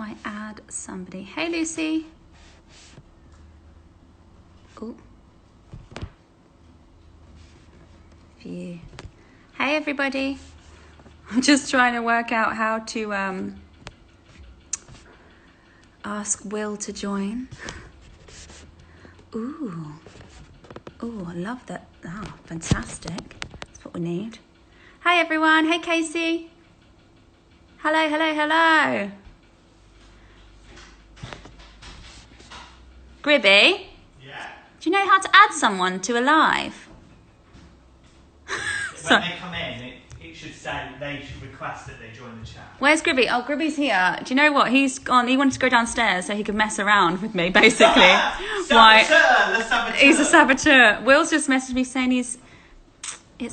I add somebody? Hey, Lucy. Oh. View. Hey, everybody. I'm just trying to work out how to ask Will to join. Ooh. Ooh, I love that. Oh, fantastic. That's what we need. Hi, everyone. Hey, Casey. Hello, hello, hello. Gribby? Yeah. Do you know how to add someone to a live? When they come in, it should say they should request that they join the chat. Where's Gribby? Oh, Gribby's here. Do you know what? He's gone. He wanted to go downstairs so he could mess around with me, basically. Saboteur, the saboteur. He's a saboteur. Will's just messaged me saying it's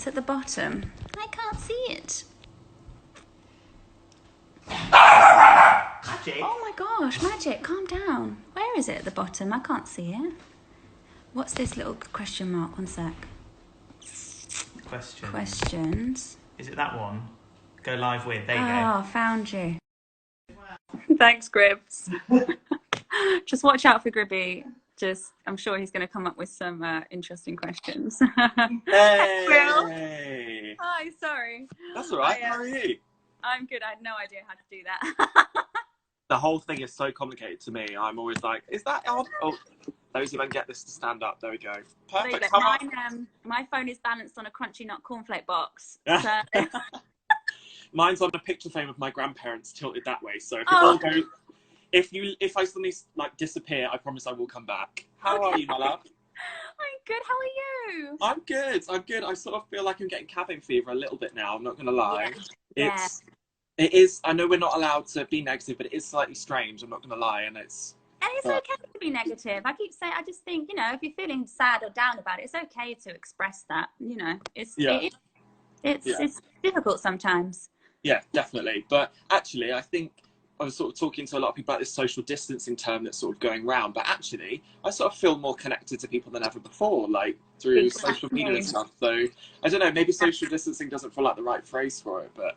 at the bottom. I can't see it. Magic. Oh my gosh, Magic, calm down. Where is it at the bottom? I can't see it. What's this little question mark? One sec. Questions. Is it that one? Go live with. There you go. Found you. Thanks, Gribbs. Just watch out for Gribby. I'm sure he's going to come up with some interesting questions. Hey! Hi, sorry. That's all right. How are you? I'm good. I had no idea how to do that. The whole thing is so complicated to me. I'm always like, is that odd? Oh, let me see if I can get this to stand up. There we go. Perfect. My phone is balanced on a crunchy nut cornflake box. So. Mine's on a picture frame of my grandparents tilted that way. So if it all goes, if I suddenly like disappear, I promise I will come back. How are you, my love? I'm good. How are you? I'm good. I'm good. I sort of feel like I'm getting cabin fever a little bit now. I'm not going to lie. Yeah. It is. I know we're not allowed to be negative, but it is slightly strange. I'm not going to lie, and it's okay to be negative. I keep saying, I just think, if you're feeling sad or down about it, it's okay to express that. It's difficult sometimes. Yeah, definitely. But actually, I think I was sort of talking to a lot of people about this social distancing term that's sort of going round. But actually, I sort of feel more connected to people than ever before, like through social media and stuff. So I don't know. Maybe social distancing doesn't feel like the right phrase for it, but.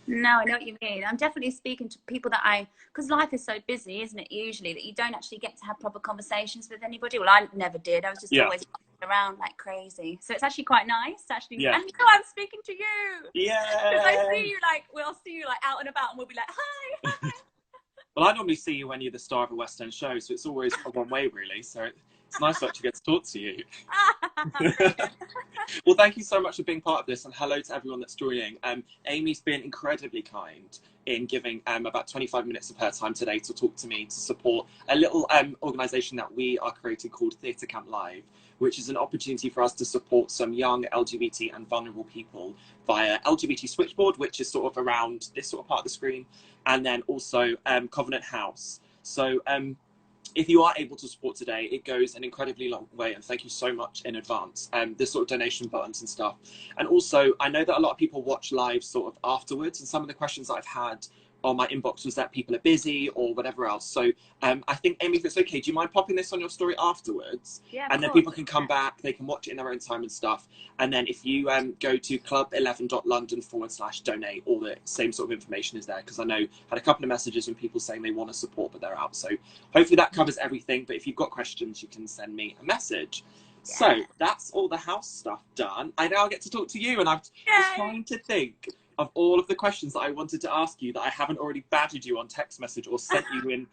No, I know what you mean. I'm definitely speaking to people because life is so busy, isn't it, usually, that you don't actually get to have proper conversations with anybody. Well, I never did. I was just always around like crazy. So it's actually quite nice to actually, and I'm speaking to you. Yeah. Because I see you we'll see you out and about and we'll be like, hi. Well, I normally see you when you're the star of a West End show, so it's always a one way, really. So it's nice to actually get to talk to you. Well, thank you so much for being part of this, and hello to everyone that's joining. Amy's been incredibly kind in giving about 25 minutes of her time today to talk to me to support a little organisation that we are creating called Theatre Camp Live, which is an opportunity for us to support some young LGBT and vulnerable people via LGBT Switchboard, which is sort of around this sort of part of the screen, and then also Covenant House. So if you are able to support today, it goes an incredibly long way, and thank you so much in advance. There's sort of donation buttons and stuff. And also, I know that a lot of people watch live sort of afterwards, and some of the questions that I've had on my inbox was that people are busy or whatever else. So I think, Amy, if it's okay, do you mind popping this on your story afterwards? Yeah, and then people can come back, they can watch it in their own time and stuff. And then if you go to club11.london/donate, all the same sort of information is there, because I know I had a couple of messages from people saying they want to support, but they're out. So hopefully that covers everything. But if you've got questions, you can send me a message. Yeah. So that's all the house stuff done. I now get to talk to you, and I'm just trying to think of all of the questions that I wanted to ask you that I haven't already badgered you on text message or sent you in.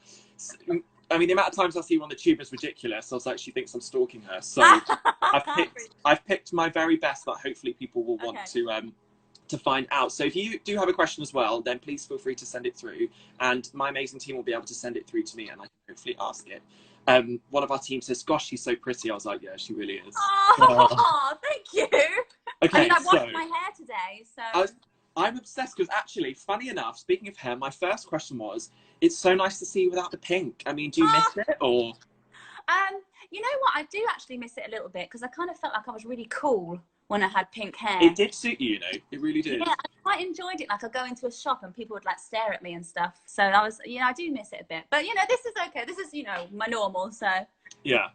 I mean, the amount of times I see you on the tube is ridiculous. I was like, she thinks I'm stalking her. So I've picked my very best that hopefully people will want to find out. So if you do have a question as well, then please feel free to send it through, and my amazing team will be able to send it through to me, and I can hopefully ask it. One of our team says, "Gosh, she's so pretty." I was like, "Yeah, she really is." Oh, thank you. Okay, I washed my hair today, so. I'm obsessed because actually, funny enough, speaking of hair, my first question was, it's so nice to see you without the pink. I mean, do you miss it or? You know what? I do actually miss it a little bit because I kind of felt like I was really cool when I had pink hair. It did suit you, It really did. Yeah, I quite enjoyed it. Like I'd go into a shop and people would stare at me and stuff. So I was, I do miss it a bit. But this is okay. This is, my normal, so. Yeah.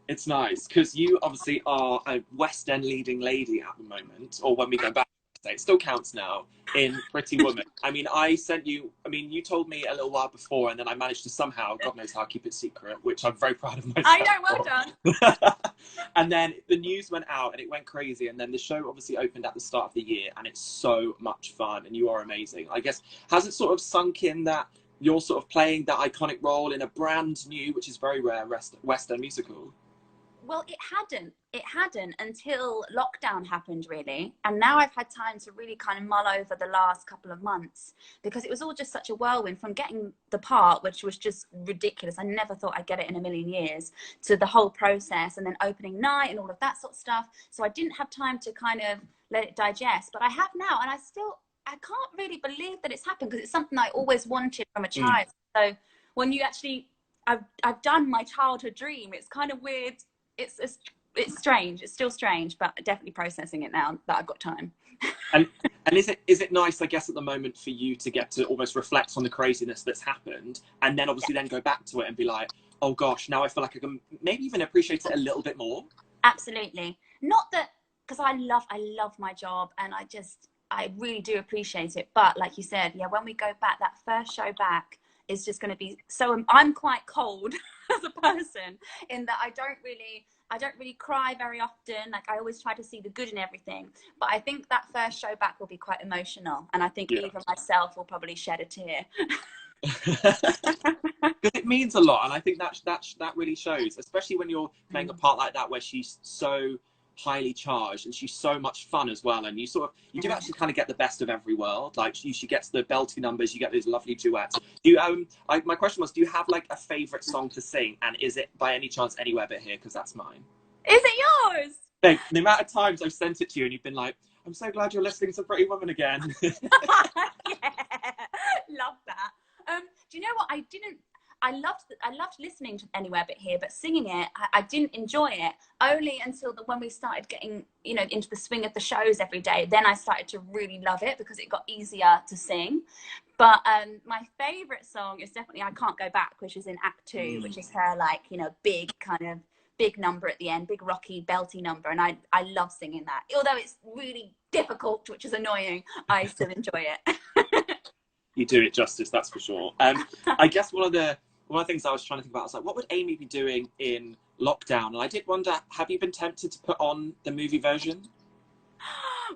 It's nice because you obviously are a West End leading lady at the moment, or when we go back say, it still counts now, in Pretty Woman. I mean, I sent you, I mean, you told me a little while before, and then I managed to somehow, God knows how, keep it secret, which I'm very proud of myself. I know, well done. And then the news went out and it went crazy, and then the show obviously opened at the start of the year, and it's so much fun, and you are amazing. I guess, has it sort of sunk in that you're sort of playing that iconic role in a brand new, which is very rare, Western musical? Well, it hadn't until lockdown happened, really. And now I've had time to really kind of mull over the last couple of months, because it was all just such a whirlwind, from getting the part, which was just ridiculous. I never thought I'd get it in a million years, to the whole process, and then opening night and all of that sort of stuff. So I didn't have time to kind of let it digest, but I have now. And I can't really believe that it's happened, because it's something I always wanted from a child. So when you actually, I've done my childhood dream, it's kind of weird. It's strange. It's still strange, but definitely processing it now that I've got time. And is it nice, I guess, at the moment for you to get to almost reflect on the craziness that's happened, and then obviously then go back to it and be like, oh gosh, now I feel like I can maybe even appreciate it a little bit more? Absolutely. Not that, because I love my job, and I really do appreciate it. But like you said, yeah, when we go back, that first show back is just going to be so, I'm quite cold as a person, in that I don't really cry very often. Like, I always try to see the good in everything, but I think that first show back will be quite emotional, and I think even myself will probably shed a tear. Because it means a lot, and I think that really shows, especially when you're playing a part like that where she's so highly charged and she's so much fun as well, and you do actually kind of get the best of every world. Like, she gets the belty numbers, you get those lovely duets. My question was, do you have like a favorite song to sing, and is it by any chance Anywhere But Here? Because that's mine. Is it yours? Babe, the amount of times I've sent it to you and you've been like, I'm so glad you're listening to Pretty Woman again. Yeah, love that. Do you know what? I loved listening to Anywhere But Here, but singing it, I didn't enjoy it, only until when we started getting, into the swing of the shows every day. Then I started to really love it, because it got easier to sing. But my favorite song is definitely I Can't Go Back, which is in Act 2, which is her, like, big number at the end, big rocky belty number, and I love singing that. Although it's really difficult, which is annoying, I still enjoy it. You do it justice, that's for sure. I guess one of the things I was trying to think about was like, what would Aimie be doing in lockdown? And I did wonder, have you been tempted to put on the movie version?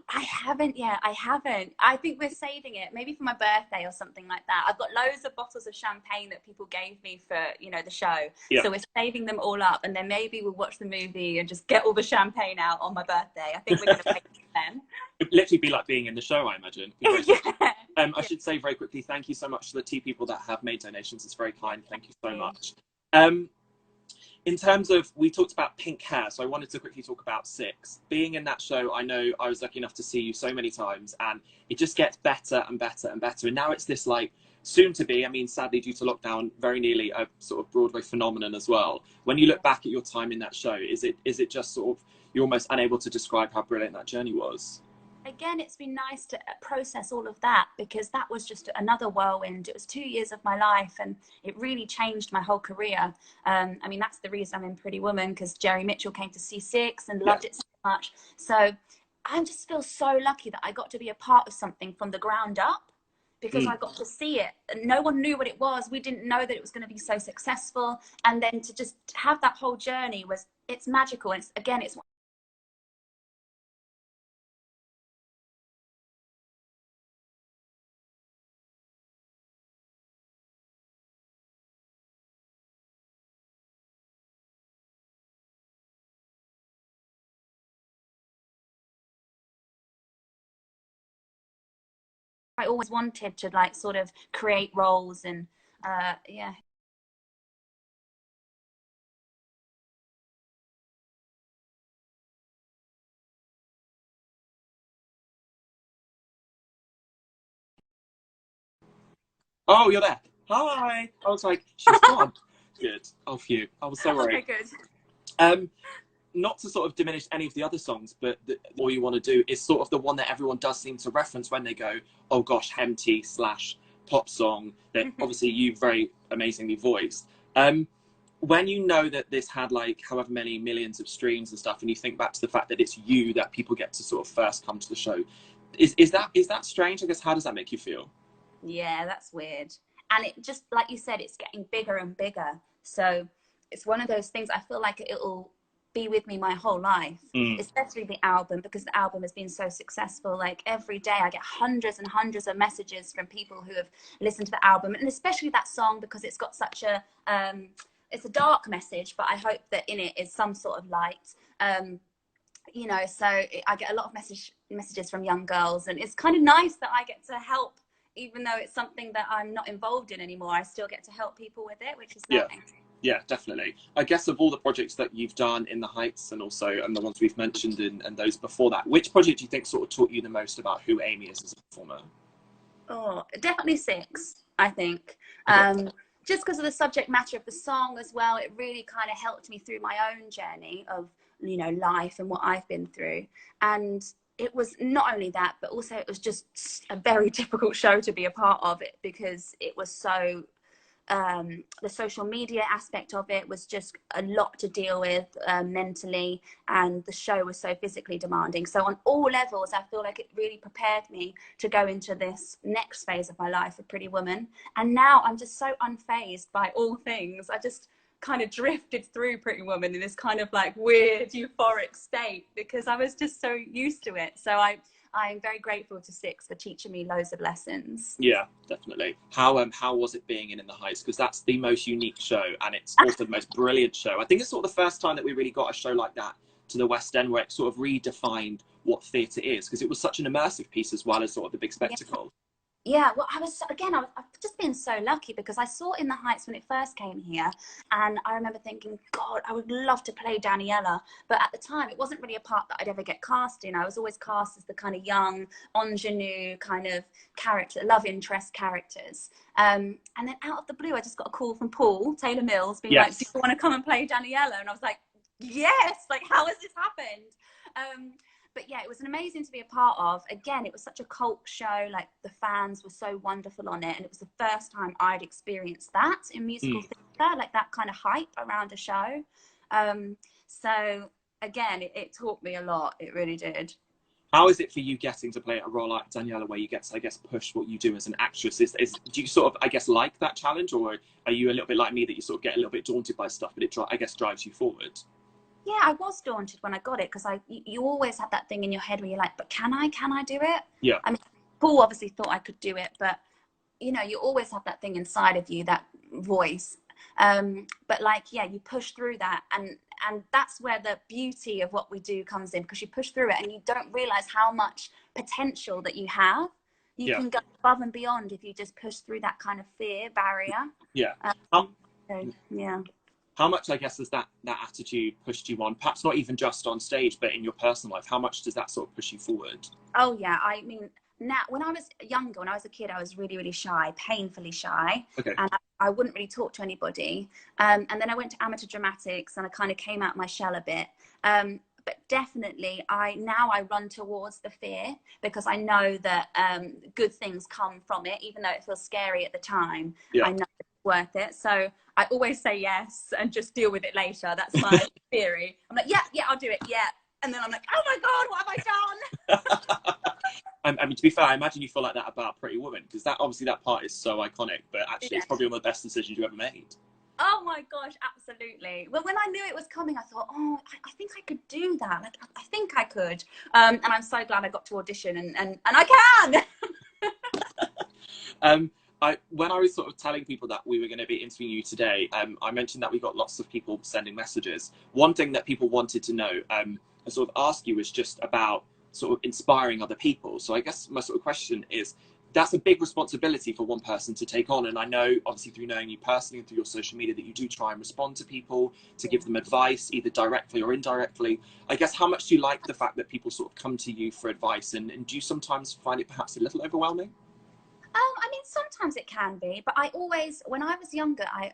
I haven't yet. I haven't. I think we're saving it, maybe for my birthday or something like that. I've got loads of bottles of champagne that people gave me for, the show. Yeah. So we're saving them all up, and then maybe we'll watch the movie and just get all the champagne out on my birthday. I think we're going to make it then. It'd literally be like being in the show, I imagine. I should say very quickly, thank you so much to the 2 people that have made donations. It's very kind. Thank you so much. In terms of, we talked about pink hair, so I wanted to quickly talk about Six. Being in that show, I know I was lucky enough to see you so many times, and it just gets better and better and better. And now it's this, like, soon to be, I mean, sadly, due to lockdown, very nearly a sort of Broadway phenomenon as well. When you look back at your time in that show, is it just sort of, you're almost unable to describe how brilliant that journey was? Again, it's been nice to process all of that, because that was just another whirlwind. It was 2 years of my life, and it really changed my whole career. I mean, that's the reason I'm in Pretty Woman, because Jerry Mitchell came to see Six and loved it so much. So I just feel so lucky that I got to be a part of something from the ground up, because I got to see it. No one knew what it was. We didn't know that it was going to be so successful. And then to just have that whole journey it's magical. And it's I always wanted to, like, sort of create roles, and yeah. Oh, you're there. Hi. I was like, she's gone. Good. Oh, phew. I was so worried. Okay, good. Not to sort of diminish any of the other songs, but all you want to do is sort of the one that everyone does seem to reference when they go, oh gosh, empty/pop song that obviously you very amazingly voiced. When you know that this had like however many millions of streams and stuff, and you think back to the fact that it's you that people get to sort of first come to the show, Is that strange? I guess, how does that make you feel? Yeah, that's weird. And it just, like you said, it's getting bigger and bigger. So it's one of those things, I feel like it'll be with me my whole life, especially the album, because the album has been so successful. Like every day I get hundreds and hundreds of messages from people who have listened to the album, and especially that song, because it's got such a, it's a dark message, but I hope that in it is some sort of light. You know, so I get a lot of messages from young girls, and it's kind of nice that I get to help, even though it's something that I'm not involved in anymore. I still get to help people with it, which is nice. Yeah, definitely. I guess of all the projects that you've done in the Heights, and also the ones we've mentioned and those before that, which project do you think sort of taught you the most about who Aimie is as a performer? Oh, definitely Six, I think. Just because of the subject matter of the song as well, it really kind of helped me through my own journey of, you know, life and what I've been through. And it was not only that, but also it was just a very difficult show to be a part of, it because it was so, the social media aspect of it was just a lot to deal with mentally, and the show was so physically demanding. So on all levels, I feel like it really prepared me to go into this next phase of my life, a Pretty Woman. And now I'm just so unfazed by all things. I just kind of drifted through Pretty Woman in this kind of like weird euphoric state, because I was just so used to it. So I'm very grateful to Six for teaching me loads of lessons. Yeah, definitely. How was it being in the Heights? Because that's the most unique show, and it's also the most brilliant show. I think it's sort of the first time that we really got a show like that to the West End, where it sort of redefined what theatre is, because it was such an immersive piece as well as sort of the big spectacle. Yeah, well, I've just been so lucky, because I saw In the Heights when it first came here, and I remember thinking, God, I would love to play Daniela. But at the time, it wasn't really a part that I'd ever get cast in. I was always cast as the kind of young, ingenue kind of character, love interest characters. And then out of the blue, I just got a call from Paul Taylor Mills being like, do you want to come and play Daniela? And I was like, yes, like, how has this happened? But yeah, it was amazing to be a part of. Again, it was such a cult show. Like, the fans were so wonderful on it. And it was the first time I'd experienced that in musical theatre, like that kind of hype around a show. So again, it taught me a lot. It really did. How is it for you getting to play a role like Daniela, where you get to, I guess, push what you do as an actress? Do you sort of, I guess, like that challenge? Or are you a little bit like me, that you sort of get a little bit daunted by stuff, but it, I guess, drives you forward? Yeah, I was daunted when I got it, because you always have that thing in your head where you're like, but can I do it? Yeah. I mean, Paul obviously thought I could do it, but, you know, you always have that thing inside of you, that voice. But like, yeah, you push through that, and that's where the beauty of what we do comes in, because you push through it and you don't realize how much potential that you have. You can go above and beyond if you just push through that kind of fear barrier. Yeah. So, yeah. How much, I guess, has that attitude pushed you on? Perhaps not even just on stage, but in your personal life. How much does that sort of push you forward? Oh, yeah. I mean, now, when I was younger, when I was a kid, I was really, really shy, painfully shy. Okay. And I wouldn't really talk to anybody. And then I went to amateur dramatics, and I kind of came out my shell a bit. But definitely, now I run towards the fear, because I know that good things come from it, even though it feels scary at the time. I know it's worth it. So I always say yes and just deal with it later. That's my theory. I'm like, yeah, I'll do it. Yeah. And then I'm like, oh my God, what have I done? I mean, to be fair, I imagine you feel like that about Pretty Woman, because that part is so iconic, but actually it's probably one of the best decisions you ever made. Oh my gosh, absolutely. Well, when I knew it was coming, I thought, oh, I think I could do that. Like, I think I could. And I'm so glad I got to audition, and I can. When I was sort of telling people that we were going to be interviewing you today, I mentioned that we got lots of people sending messages. One thing that people wanted to know, and sort of ask you, was just about sort of inspiring other people. So I guess my sort of question is, that's a big responsibility for one person to take on. And I know, obviously, through knowing you personally and through your social media, that you do try and respond to people, to give them advice, either directly or indirectly. I guess, how much do you like the fact that people sort of come to you for advice? And do you sometimes find it perhaps a little overwhelming? I mean, sometimes it can be, but I always, when I was younger, I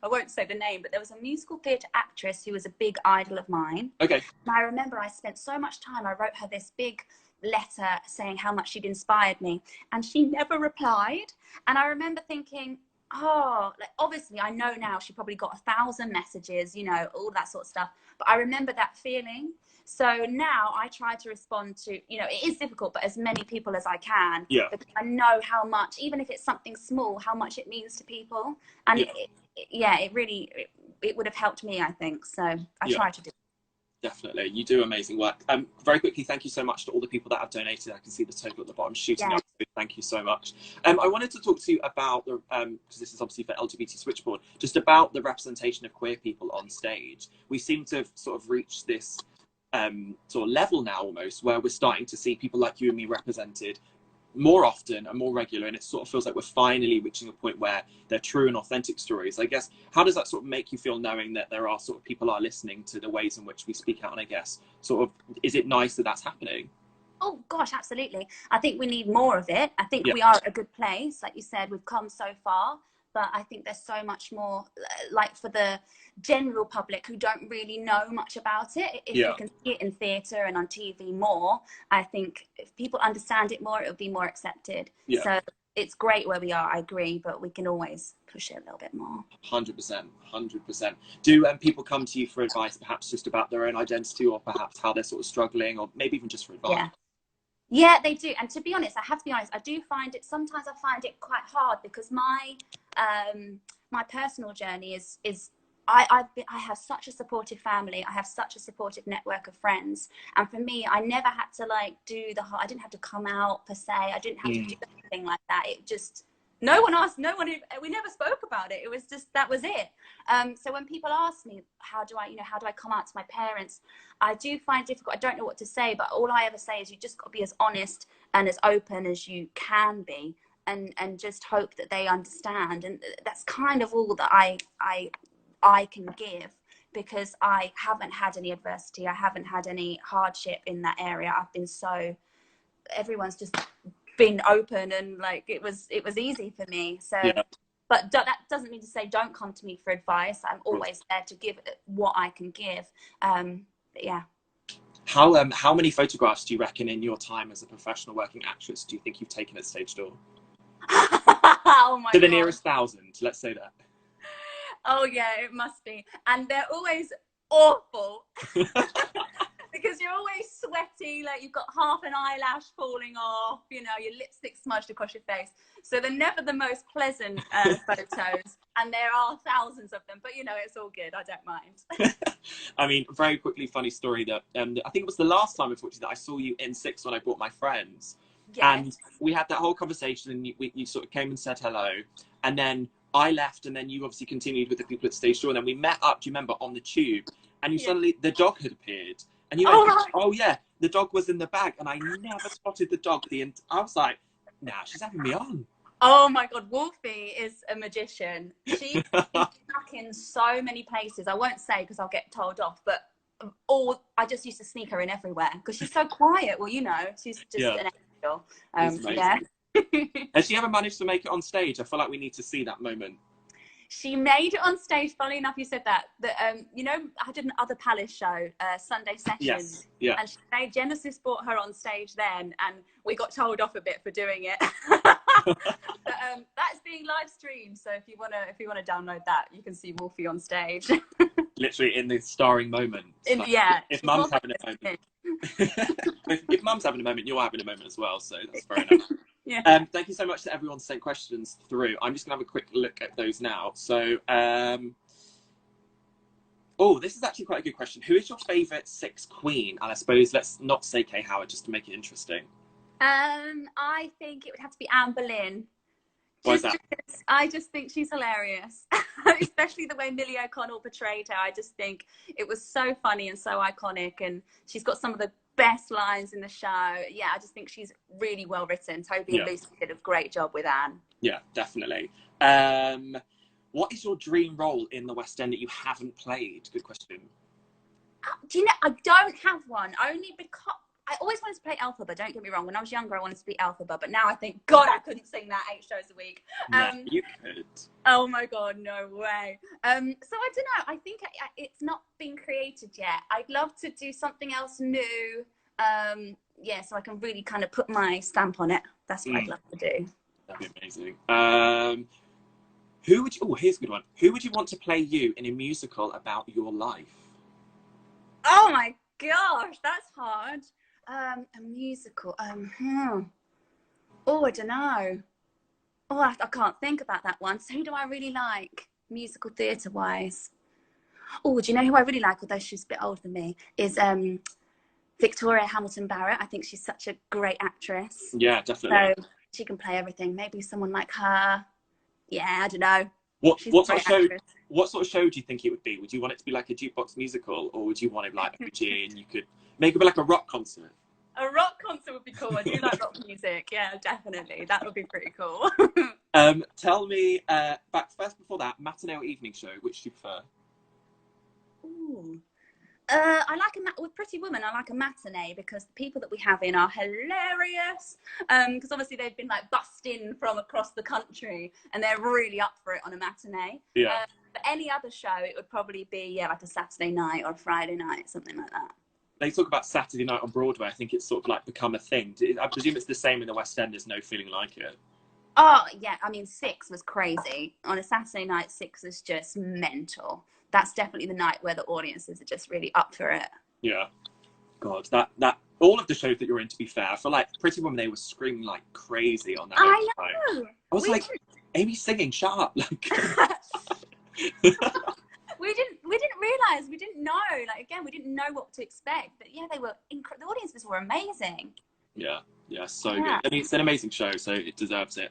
won't say the name, but there was a musical theatre actress who was a big idol of mine. Okay. And I remember I spent so much time, I wrote her this big letter saying how much she'd inspired me, and she never replied. And I remember thinking, Oh, like obviously I know now she probably got 1,000 messages, you know, all that sort of stuff. But I remember that feeling. So now I try to respond to, you know, it is difficult, but as many people as I can. Yeah. Because I know how much, even if it's something small, how much it means to people. And it really, it would have helped me, I think. So I try to do. Definitely. You do amazing work. Very quickly, thank you so much to all the people that have donated. I can see the total at the bottom shooting up. So thank you so much. I wanted to talk to you about the, because this is obviously for LGBT Switchboard, just about the representation of queer people on stage. We seem to have sort of reached this sort of level now almost, where we're starting to see people like you and me represented more often and more regular, and it sort of feels like we're finally reaching a point where they're true and authentic stories. I guess, how does that sort of make you feel, knowing that there are sort of people are listening to the ways in which we speak out? And I guess sort of, is it nice that that's happening? Oh gosh, absolutely. I think we need more of it. I think we are at a good place. Like you said, we've come so far, but I think there's so much more, like for the general public who don't really know much about it. If you can see it in theatre and on TV more, I think if people understand it more, it'll be more accepted. So it's great where we are, I agree, but we can always push it a little bit more. 100%, 100%. Do people come to you for advice, perhaps just about their own identity, or perhaps how they're sort of struggling, or maybe even just for advice? Yeah, they do. And to be honest, I have to be honest, I do find it, sometimes I find it quite hard, because my my personal journey is I have such a supportive family. I have such a supportive network of friends. And for me, I never had to like I didn't have to come out per se. I didn't have to do anything like that. It just, no one asked, we never spoke about it. It was just, that was it. So when people ask me, how do I come out to my parents? I do find it difficult. I don't know what to say, but all I ever say is you just got to be as honest and as open as you can be, and just hope that they understand. And that's kind of all that I can give, because I haven't had any adversity. I haven't had any hardship in that area. I've been everyone's just been open, and like it was easy for me. So but that doesn't mean to say don't come to me for advice. I'm always there to give what I can give. How many photographs do you reckon in your time as a professional working actress do you think you've taken at stage door? Oh my God. To the nearest 1,000, let's say that. Oh yeah, it must be. And they're always awful. Because you're always sweaty, like you've got half an eyelash falling off, you know, your lipstick smudged across your face. So they're never the most pleasant photos, and there are thousands of them, but you know, it's all good, I don't mind. I mean, very quickly, funny story that I think it was the last time, unfortunately, that I saw you in Six when I brought my friends. And we had that whole conversation, and you sort of came and said hello, and then I left, and then you obviously continued with the people at stage door, and then we met up, do you remember, on the tube, and you suddenly, the dog had appeared. And you went, oh yeah, the dog was in the bag, and I never spotted the dog. I was like, nah, she's having me on. Oh my God, Wolfie is a magician. She's stuck in so many places. I won't say because I'll get told off, but I just used to sneak her in everywhere because she's so quiet. Well, you know, she's just an angel. Has she ever managed to make it on stage? I feel like we need to see that moment. She made it on stage. Funnily enough, you said that. You know, I did an Other Palace show, Sunday Sessions. And Genesis brought her on stage then, and we got told off a bit for doing it. But that's being live streamed, so if you wanna download that, you can see Wolfie on stage. Literally in the starring moment. If Mum's having a moment, if Mum's having a moment, you're having a moment as well. So that's fair enough. Thank you so much to everyone who sent questions through. I'm just gonna have a quick look at those now. So, this is actually quite a good question. Who is your favourite Six queen? And I suppose let's not say Kay Howard, just to make it interesting. I think it would have to be Anne Boleyn. Why is that? I just think she's hilarious, especially the way Millie O'Connell portrayed her. I just think it was so funny and so iconic, and she's got some of the best lines in the show. Yeah, I just think she's really well written. Toby and Lucy did a great job with Anne. Yeah, definitely. What is your dream role in the West End that you haven't played? Good question. Do you know, I don't have one, only because I always wanted to play Elphaba, don't get me wrong. When I was younger, I wanted to be Elphaba, but now I think, God, I couldn't sing that 8 shows a week. You could. Oh my God, no way. So I don't know. I think it's not been created yet. I'd love to do something else new. So I can really kind of put my stamp on it. That's what I'd love to do. That'd be amazing. Who would you? Oh, here's a good one. Who would you want to play you in a musical about your life? Oh my gosh, that's hard. A musical. Oh, I don't know. Oh, I can't think about that one. So who do I really like, musical theatre wise? Oh, do you know who I really like? Although she's a bit older than me, is Victoria Hamilton Barrett. I think she's such a great actress. Yeah, definitely. So she can play everything. Maybe someone like her. Yeah, I don't know. What sort of show? What sort of show do you think it would be? Would you want it to be like a jukebox musical, or would you want it like a and you could make it like a rock concert? A rock concert would be cool. I do like rock music. Yeah, definitely. That would be pretty cool. Tell me, before that, matinee or evening show, which do you prefer? Ooh. I like with Pretty Woman. I like a matinee because the people that we have in are hilarious. Because obviously they've been like bussed in from across the country, and they're really up for it on a matinee. Yeah. But any other show, it would probably be like a Saturday night or a Friday night, something like that. They talk about Saturday night on Broadway. I think it's sort of like become a thing. I presume it's the same in the West End. There's no feeling like it. Oh yeah, I mean Six was crazy on a Saturday night. Six is just mental. That's definitely the night where the audiences are just really up for it. Yeah. God, that all of the shows that you're in, to be fair, for like Pretty Woman, they were screaming like crazy on that. I know. Night. I was like, Amy's singing, shut up. Like we didn't realize, we didn't know. Like again, we didn't know what to expect. But yeah, they were the audiences were amazing. Yeah, so good. I mean, it's an amazing show, so it deserves it.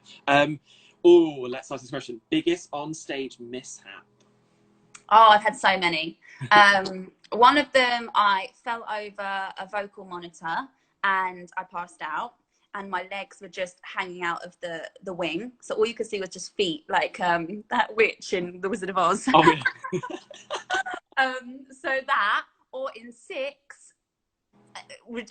Let's ask this question. Biggest onstage mishap? Oh, I've had so many. One of them, I fell over a vocal monitor and I passed out, and my legs were just hanging out of the wing. So all you could see was just feet, like that witch in The Wizard of Oz. Oh, yeah. So that, or in Six,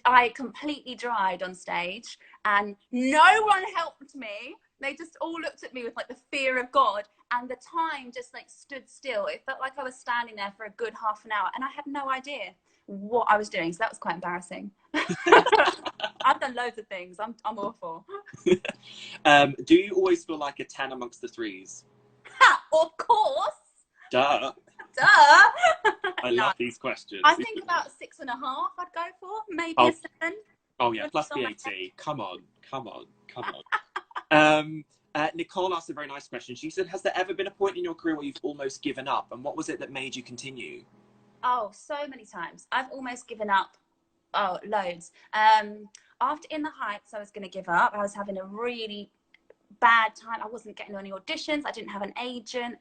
I completely dried on stage and no one helped me. They just all looked at me with like the fear of God, and the time just like stood still. It felt like I was standing there for a good half an hour and I had no idea what I was doing. So that was quite embarrassing. I've done loads of things. I'm awful. Do you always feel like a 10 amongst the threes? Of course. Duh. I love these questions. I think about 6.5 I'd go for, maybe a 7. Oh yeah, plus VAT. Come on. Nicole asked a very nice question. She said, has there ever been a point in your career where you've almost given up, and what was it that made you continue? Oh, so many times. I've almost given up. Oh, loads. After In the Heights, I was going to give up. I was having a really bad time. I wasn't getting any auditions. I didn't have an agent.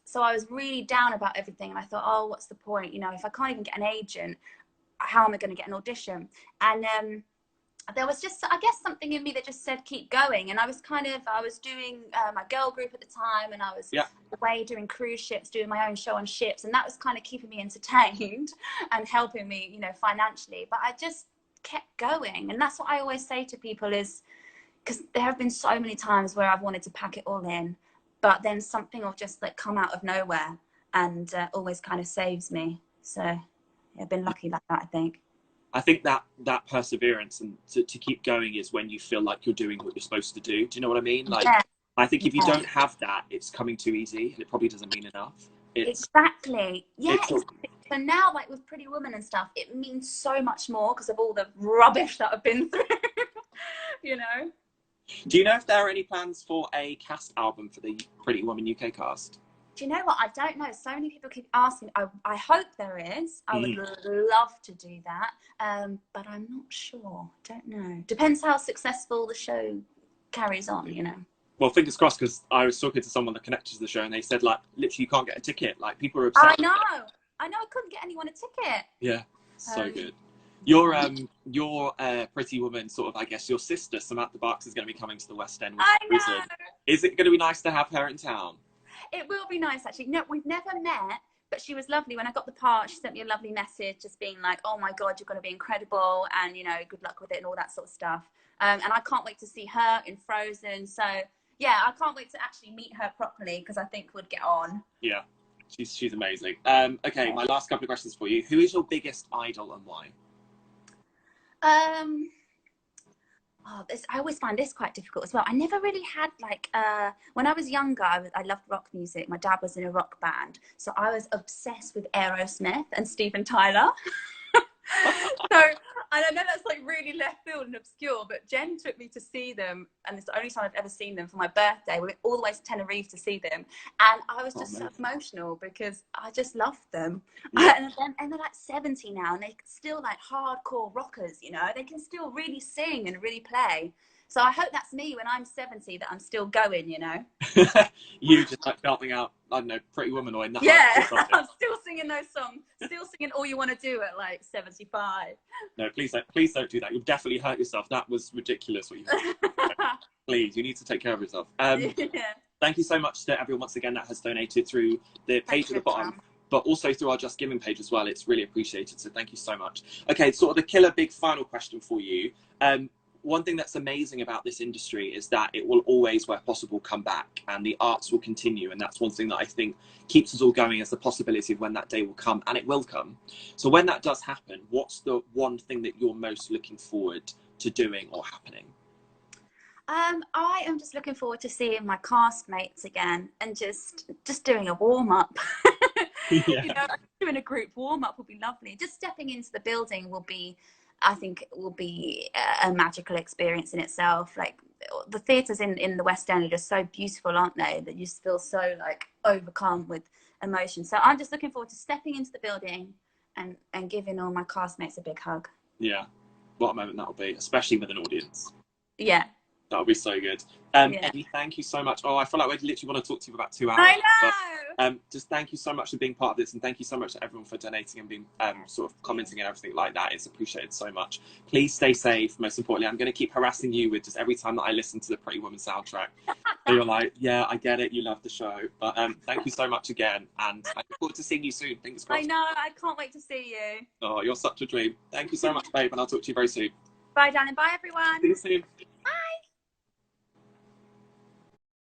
So I was really down about everything. And I thought, oh, what's the point? You know, if I can't even get an agent, how am I going to get an audition? And there was just, I guess, something in me that just said, keep going. And I was doing my girl group at the time, and I was away doing cruise ships, doing my own show on ships. And that was kind of keeping me entertained and helping me, you know, financially. But I just kept going. And that's what I always say to people is, because there have been so many times where I've wanted to pack it all in, but then something will just like come out of nowhere and always kind of saves me. So yeah, I've been lucky like that, I think. I think that perseverance and to keep going is when you feel like you're doing what you're supposed to do. Do you know what I mean? Like, yeah. I think if you don't have that, it's coming too easy, and it probably doesn't mean enough. Exactly. Yeah. So now, like with Pretty Woman and stuff, it means so much more because of all the rubbish that I've been through. You know. Do you know if there are any plans for a cast album for the Pretty Woman UK cast? Do you know what? I don't know. So many people keep asking. I hope there is. I would love to do that. But I'm not sure. Don't know. Depends how successful the show carries on, you know. Well, fingers crossed, because I was talking to someone that connected to the show and they said, like, literally you can't get a ticket. Like, people are upset. I know. I couldn't get anyone a ticket. Yeah. So good. Your Pretty Woman, sort of, I guess, your sister, Samantha Barks, is going to be coming to the West End. I know. Is it going to be nice to have her in town? It will be nice, actually. No, we've never met, but she was lovely. When I got the part, she sent me a lovely message just being like, oh my God, you're going to be incredible, and, you know, good luck with it and all that sort of stuff. And I can't wait to see her in Frozen. So, yeah, I can't wait to actually meet her properly because I think we'd get on. Yeah, she's amazing. Okay, my last couple of questions for you. Who is your biggest idol and why? Oh, I always find this quite difficult as well. I never really had like, when I was younger, I loved rock music. My dad was in a rock band. So I was obsessed with Aerosmith and Steven Tyler. So, and I know that's like really left field and obscure, but Jen took me to see them, and it's the only time I've ever seen them, for my birthday. We went all the way to Tenerife to see them, and I was just so emotional because I just loved them. And they're like 70 now, and they're still like hardcore rockers, you know. They can still really sing and really play. So I hope that's me when I'm 70, that I'm still going, you know. You just like belting out, I don't know, Pretty Woman or in the I'm still singing those songs, still singing All You Want to Do at like 75. No, please don't do that. You'll definitely hurt yourself. That was ridiculous what you did. Please, you need to take care of yourself. Thank you so much to everyone once again that has donated through the page at the bottom, but also through our Just Giving page as well. It's really appreciated, so thank you so much. Okay, sort of the killer big final question for you. One thing that's amazing about this industry is that it will always, where possible, come back, and the arts will continue. And that's one thing that I think keeps us all going, is the possibility of when that day will come, and it will come. So when that does happen, what's the one thing that you're most looking forward to doing or happening? I am just looking forward to seeing my castmates again, and just doing a warm-up. You know, doing a group warm-up would be lovely. Just stepping into the building will be, I think, will be a magical experience in itself. Like, the theatres in the West End are just so beautiful, aren't they? That you just feel so like overcome with emotion. So I'm just looking forward to stepping into the building and giving all my castmates a big hug. Yeah, what a moment that'll be, especially with an audience. Yeah. That'll be so good. Aimie, thank you so much. Oh, I feel like we literally want to talk to you for about 2 hours. I know! But, just thank you so much for being part of this, and thank you so much to everyone for donating and being sort of commenting and everything like that. It's appreciated so much. Please stay safe, most importantly. I'm going to keep harassing you with just every time that I listen to the Pretty Woman soundtrack. So you're like, yeah, I get it, you love the show. But thank you so much again, and I look forward to seeing you soon. Fingers crossed. I know, I can't wait to see you. Oh, you're such a dream. Thank you so much, babe, and I'll talk to you very soon. Bye, darling. Bye, everyone. See you soon.